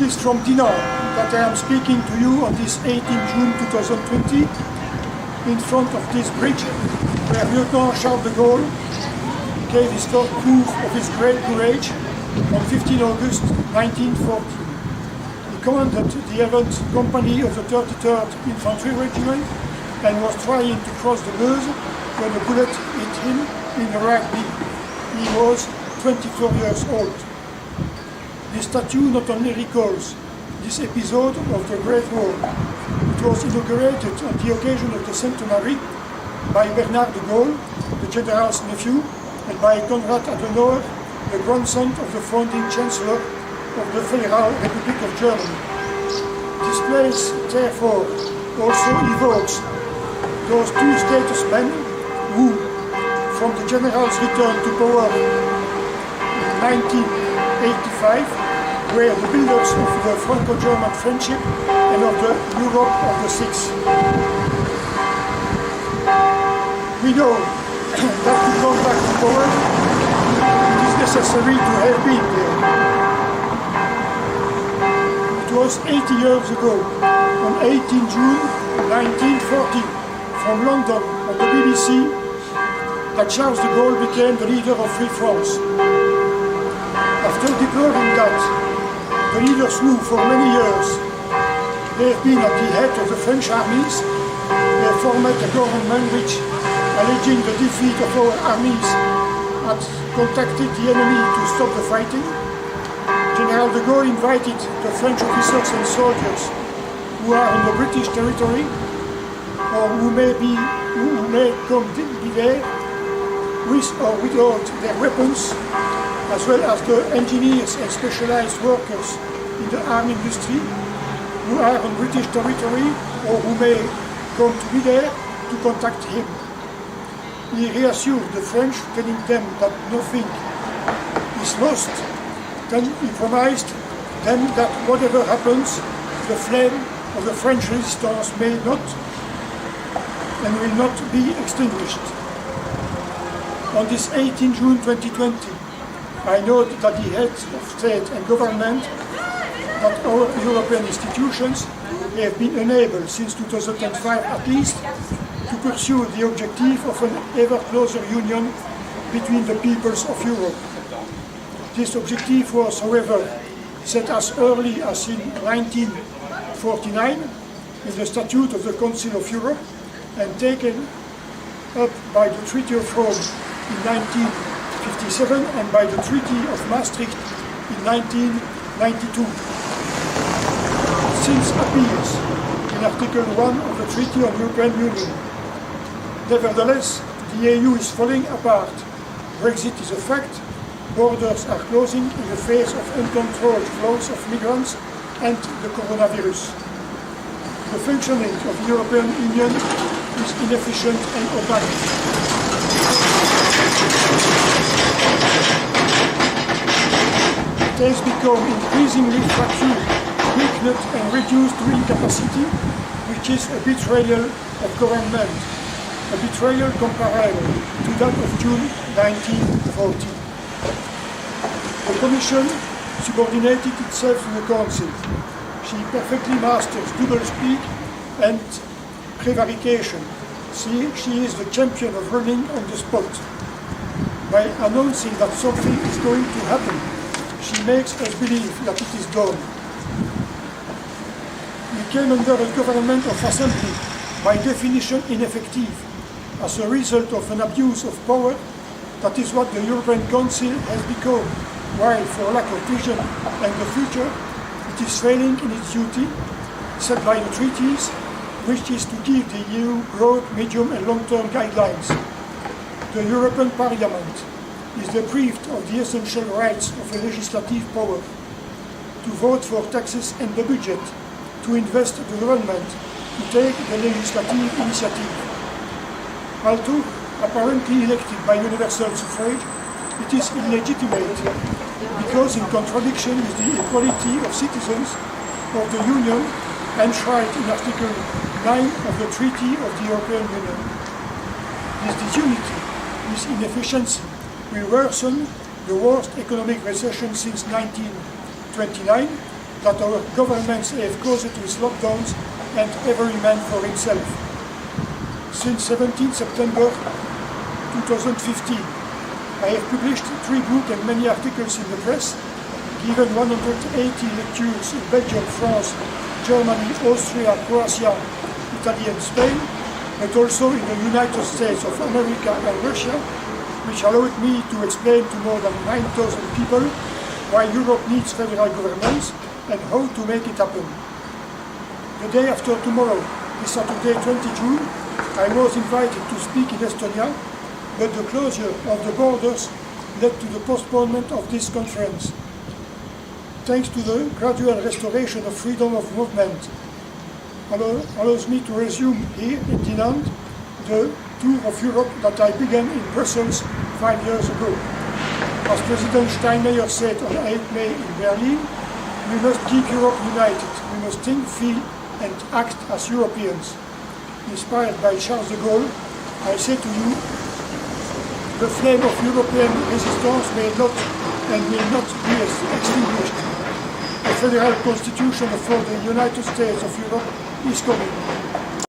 is from Dinant that I am speaking to you on this 18 June 2020 in front of this bridge where Lieutenant Charles de Gaulle gave his first proof of his great courage on 15 August 1914. He commanded the 11th Company of the 33rd Infantry Regiment and was trying to cross the Meuse when a bullet hit him in the right knee. He was 24 years old. This statue not only recalls this episode of the Great War, it was inaugurated on the occasion of the centenary by Bernard de Gaulle, the General's nephew, and by Konrad Adenauer, the grandson of the founding Chancellor of the Federal Republic of Germany. This place, therefore, also evokes those two statesmen who, from the General's return to power in 1985, were the builders of the Franco-German friendship and of the Europe of the Six. We know that to come back to power, it is necessary to have been there. It was 80 years ago, on 18 June 1914, from London on the BBC, that Charles de Gaulle became the leader of Free France. After deploring that, the leaders who, for many years, they have been at the head of the French armies, they formed a government which, alleging the defeat of our armies, had contacted the enemy to stop the fighting. General de Gaulle invited the French officers and soldiers who are in the British territory, or who may come be there, with or without their weapons, as well as the engineers and specialized workers in the arm industry who are on British territory or who may come to be there to contact him. He reassured the French, telling them that nothing is lost. Then he promised them that whatever happens, the flame of the French resistance may not and will not be extinguished. On this 18 June 2020, I note that the heads of state and government, that our European institutions have been unable since 2005 at least to pursue the objective of an ever closer union between the peoples of Europe. This objective was, however, set as early as in 1949 in the Statute of the Council of Europe and taken up by the Treaty of Rome in 1957 and by the Treaty of Maastricht in 1992. Since appears in Article 1 of the Treaty on European Union. Nevertheless, the EU is falling apart. Brexit is a fact. Borders are closing in the face of uncontrolled flows of migrants and the coronavirus. The functioning of the European Union is inefficient and opaque. It has become increasingly fractured, weakened and reduced to incapacity, which is a betrayal of government, a betrayal comparable to that of June 1940. The Commission subordinated itself to the Council. She perfectly masters doublespeak and prevarication. She is the champion of running on the spot. By announcing that something is going to happen, she makes us believe that it is done. We came under a government of assembly, by definition ineffective, as a result of an abuse of power. That is what the European Council has become, while for lack of vision and the future, it is failing in its duty, set by the treaties, which is to give the EU broad, medium and long-term guidelines. The European Parliament is deprived of the essential rights of a legislative power, to vote for taxes and the budget, to invest the government, to take the legislative initiative. Although apparently elected by universal suffrage, it is illegitimate because in contradiction with the equality of citizens of the Union enshrined in Article 9 of the Treaty of the European Union. This disunity, this inefficiency, will worsen the worst economic recession since 1929 that our governments have caused with lockdowns and every man for himself. Since 17 September 2015, I have published 3 books and many articles in the press, given 180 lectures in Belgium, France, Germany, Austria, Croatia, Italy and Spain, but also in the United States of America and Russia, which allowed me to explain to more than 9,000 people why Europe needs federal governments and how to make it happen. The day after tomorrow, this Saturday 20 June, I was invited to speak in Estonia, but the closure of the borders led to the postponement of this conference. Thanks to the gradual restoration of freedom of movement, allows me to resume here in Dinant the tour of Europe that I began in Brussels 5 years ago. As President Steinmeier said on 8 May in Berlin, we must keep Europe united. We must think, feel and act as Europeans. Inspired by Charles de Gaulle, I say to you, the flame of European resistance may not and will not be extinguished. A federal constitution for the United States of Europe is coming.